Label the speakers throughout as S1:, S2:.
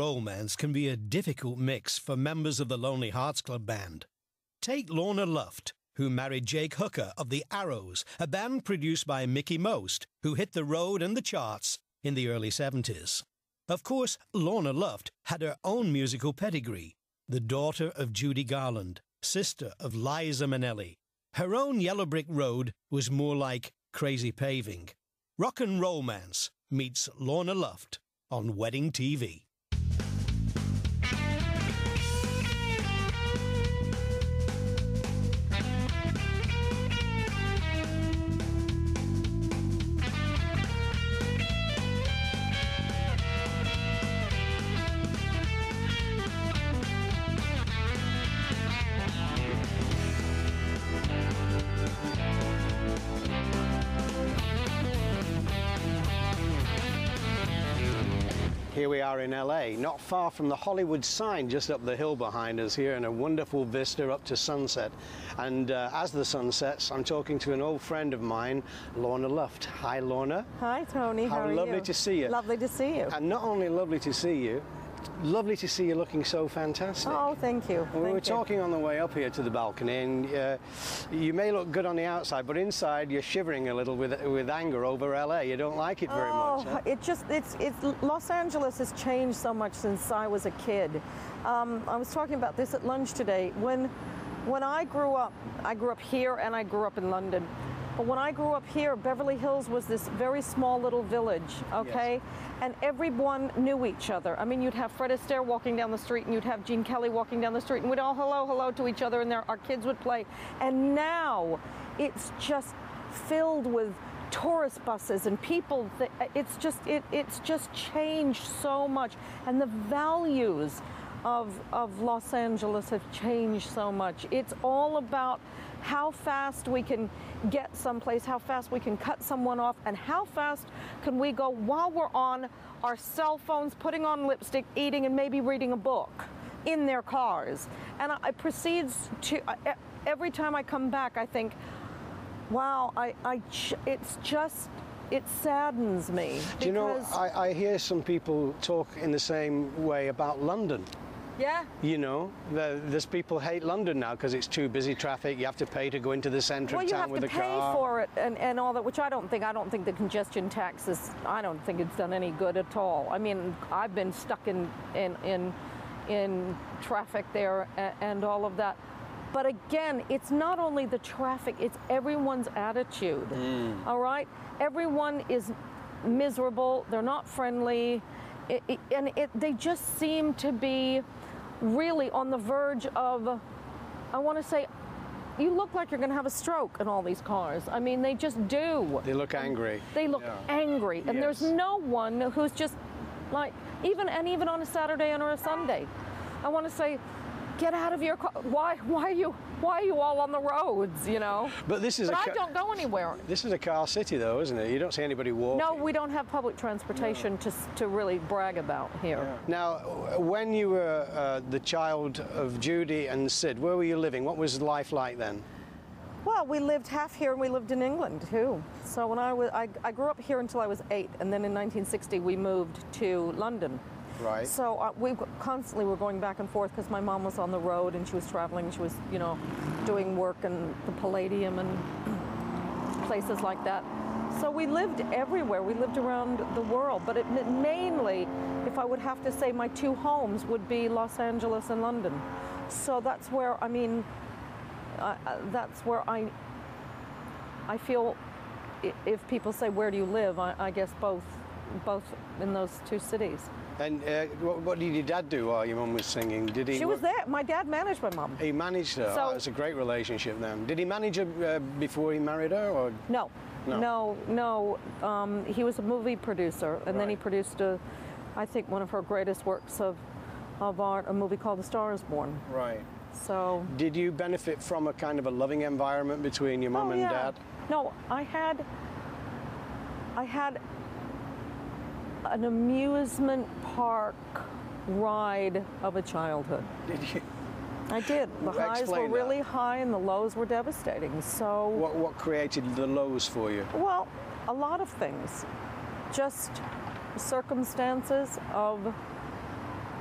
S1: Rollmance can be a difficult mix for members of the Lonely Hearts Club Band. Take Lorna Luft, who married Jake Hooker of the Arrows, a band produced by Mickey Most, who hit the road and the charts in the early 70s. Of course, Lorna Luft had her own musical pedigree, the daughter of Judy Garland, sister of Liza Minnelli. Her own Yellow Brick Road was more like crazy paving. Rock and Rollmance meets Lorna Luft on Wedding TV.
S2: Here we are in LA, not far from the Hollywood sign just up the hill behind us here, in a wonderful vista up to sunset. And as the sun sets, I'm talking to an old friend of mine, Lorna Luft. Hi, Lorna.
S3: Hi, Tony. How are you?
S2: How lovely to see you.
S3: Lovely to see you.
S2: And not only lovely to see you, lovely to see you looking so fantastic.
S3: Oh, thank you.
S2: We were talking on the way up here to the balcony, and you may look good on the outside, but inside you're shivering a little with anger over LA. You don't like it very much. Huh?
S3: It's Los Angeles has changed so much since I was a kid. I was talking about this at lunch today. When I grew up here and I grew up in London. But when I grew up here, Beverly Hills was this very small little village, okay? Yes. And everyone knew each other. I mean, you'd have Fred Astaire walking down the street, and you'd have Gene Kelly walking down the street, and we'd all hello to each other, and our kids would play. And now it's just filled with tourist buses and people. It's just changed so much, and the values of Los Angeles have changed so much. It's all about how fast we can get someplace, how fast we can cut someone off, and how fast can we go while we're on our cell phones, putting on lipstick, eating, and maybe reading a book in their cars. And I proceeds to, every time I come back, I think, wow, it saddens me.
S2: Do you know, I hear some people talk in the same way about London.
S3: Yeah.
S2: You know, there's people hate London now because it's too busy traffic. You have to pay to go into the centre of town with a car.
S3: Well, you have to pay for it and all that, which I don't think the congestion tax is, I don't think it's done any good at all. I mean, I've been stuck in traffic there and all of that. But again, it's not only the traffic, it's everyone's attitude, all right? Everyone is miserable, they're not friendly, they just seem to be really on the verge of, I want to say, you look like you're going to have a stroke in all these cars. I mean, they just do.
S2: They look angry.
S3: They look angry, and there's no one who's just like, even on a Saturday or a Sunday, I want to say, get out of your car. Why are you all on the roads, you know?
S2: But I
S3: don't go anywhere.
S2: This is a car city, though, isn't it? You don't see anybody walking.
S3: No, we don't have public transportation to really brag about here.
S2: Yeah. Now, when you were the child of Judy and Sid, where were you living? What was life like then?
S3: Well, we lived half here and we lived in England too. So when I grew up here until I was 8, and then in 1960 we moved to London.
S2: Right.
S3: So we constantly were going back and forth because my mom was on the road and she was traveling. She was, you know, doing work in the Palladium and places like that. So we lived everywhere. We lived around the world. But mainly, if I would have to say, my two homes would be Los Angeles and London. So that's where, I mean, that's where I feel, if people say, where do you live? I guess both in those two cities.
S2: And what did your dad do while your mum was singing? Did he?
S3: She was there. My dad managed my mum.
S2: He managed her. So, it's a great relationship then. Did he manage her before he married her, or?
S3: No. He was a movie producer, and then he produced I think one of her greatest works of art, a movie called The Star Is Born.
S2: Right.
S3: So.
S2: Did you benefit from a kind of a loving environment between your mum and dad?
S3: No, I had an amusement park ride of a childhood.
S2: Did you?
S3: I did. The highs were really high and the lows were devastating. So
S2: what created the lows for you?
S3: Well, a lot of things. Just circumstances of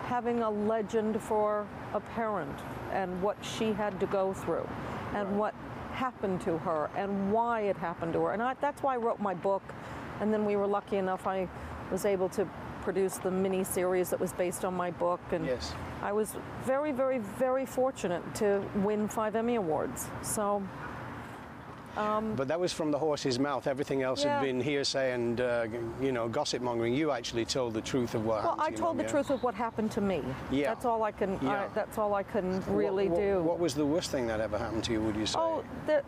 S3: having a legend for a parent and what she had to go through and what happened to her and why it happened to her. And that's why I wrote my book. And then we were lucky enough, I was able to produce the mini series that was based on my book. And
S2: Yes.
S3: I was very, very, very fortunate to win 5 Emmy Awards. So.
S2: But that was from the horse's mouth. Everything else had been hearsay and, you know, gossip mongering. You actually told the truth of what happened to you.
S3: Well, I told the truth of what happened to me.
S2: Yeah.
S3: That's all I can. That's all I can really do.
S2: What was the worst thing that ever happened to you? Would you say?
S3: Oh,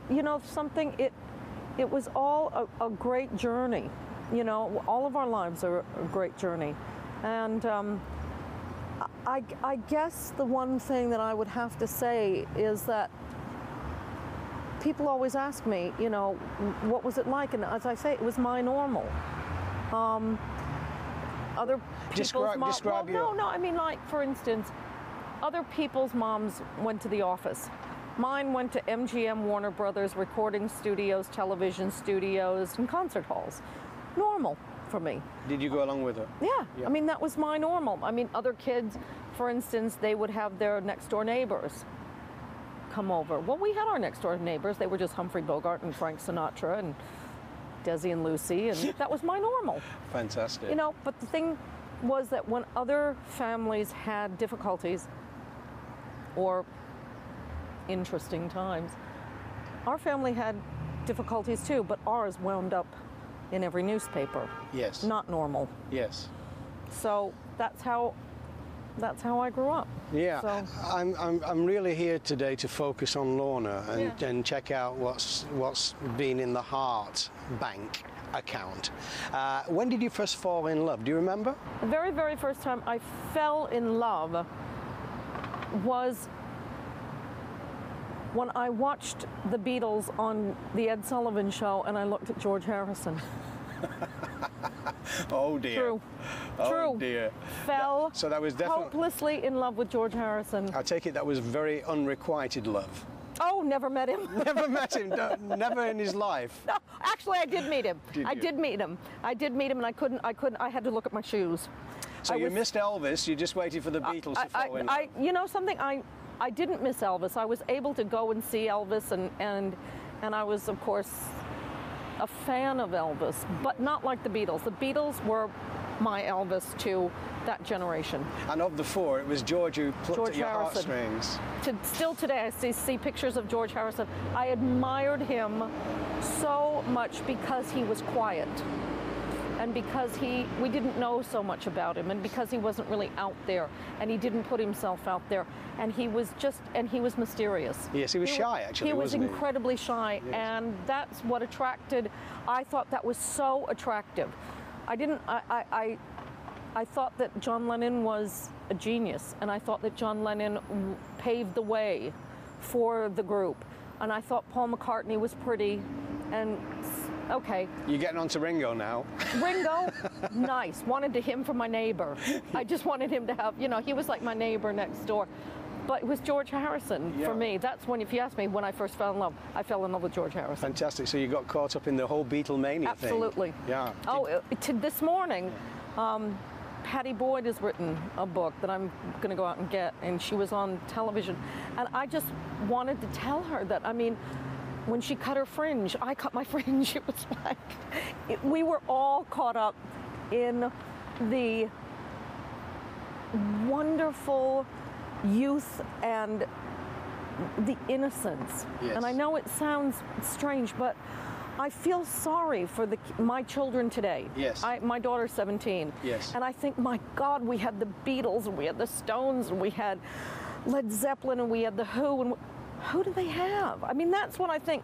S3: you know, something. It was all a great journey. You know, all of our lives are a great journey, and I guess the one thing that I would have to say is that people always ask me, you know, what was it like? And as I say, it was my normal. Other people's moms. Well, no. I mean, like, for instance, other people's moms went to the office. Mine went to MGM, Warner Brothers, recording studios, television studios, and concert halls. Normal for me.
S2: Did you go along with her?
S3: Yeah. I mean, that was my normal. I mean, other kids, for instance, they would have their next door neighbors come over. Well, we had our next door neighbors. They were just Humphrey Bogart and Frank Sinatra and Desi and Lucy, and that was my normal.
S2: Fantastic.
S3: You know, but the thing was that when other families had difficulties or interesting times, our family had difficulties too, but ours wound up in every newspaper.
S2: Yes.
S3: Not normal.
S2: Yes.
S3: So that's how I grew up.
S2: Yeah,
S3: So.
S2: I'm really here today to focus on Lorna and check out what's been in the Heart Bank account. When did you first fall in love? Do you remember?
S3: The very, very first time I fell in love was when I watched the Beatles on the Ed Sullivan Show and I looked at George Harrison.
S2: Oh dear.
S3: True.
S2: Oh
S3: True.
S2: dear.
S3: Fell
S2: So that was definitely
S3: hopelessly in love with George Harrison.
S2: I take it that was very unrequited love.
S3: Oh, never met him.
S2: Never met him. Never in his life.
S3: No, actually, I did meet him. I
S2: you?
S3: did meet him, and I couldn't. I had to look at my shoes.
S2: So you missed Elvis. You just waited for the Beatles to fall in love.
S3: You know something? I didn't miss Elvis. I was able to go and see Elvis, and I was, of course, a fan of Elvis, but not like the Beatles. The Beatles were my Elvis to that generation.
S2: And of the four, it was George who plucked at your heartstrings.
S3: Still today, I see pictures of George Harrison. I admired him so much because he was quiet, and because we didn't know so much about him, and because he wasn't really out there, and he didn't put himself out there, and he was mysterious.
S2: Yes, he was shy, actually,
S3: He was
S2: wasn't he?
S3: incredibly shy,
S2: Yes.
S3: and that's what attracted. I thought that was so attractive. I thought that John Lennon was a genius, and I thought that John Lennon paved the way for the group, and I thought Paul McCartney was pretty, and okay.
S2: You're getting on to Ringo now.
S3: Ringo, nice. Wanted to him for my neighbor. I just wanted him to have, you know, he was like my neighbor next door. But it was George Harrison for me. That's when, if you ask me, when I first fell in love, I fell in love with George Harrison.
S2: Fantastic. So you got caught up in the whole Beatlemania thing.
S3: Absolutely.
S2: Yeah.
S3: Oh, this morning, Patty Boyd has written a book that I'm going to go out and get, and she was on television. And I just wanted to tell her that, I mean, when she cut her fringe, I cut my fringe. It was like, we were all caught up in the wonderful youth and the innocence.
S2: Yes.
S3: And I know it sounds strange, but I feel sorry for my children today.
S2: Yes.
S3: My daughter's 17.
S2: Yes.
S3: And I think, my God, we had the Beatles, and we had the Stones, and we had Led Zeppelin, and we had the Who, and who do they have? I mean, that's what I think.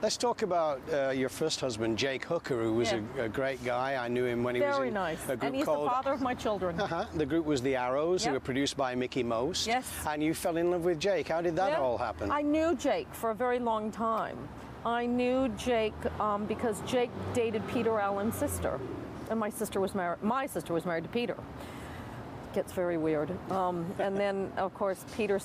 S2: Let's talk about your first husband, Jake Hooker, who was a great guy. I knew him when he was in
S3: nice.
S2: a group
S3: And he's
S2: called...
S3: the father of my children.
S2: The group was the Arrows, who
S3: Yep.
S2: were produced by Mickey Most.
S3: Yes.
S2: And you fell in love with Jake. How did that
S3: Yeah.
S2: all happen?
S3: I knew Jake for a very long time. I knew Jake because Jake dated Peter Allen's sister, and my sister was married to Peter. Gets very weird. And then, of course, Peter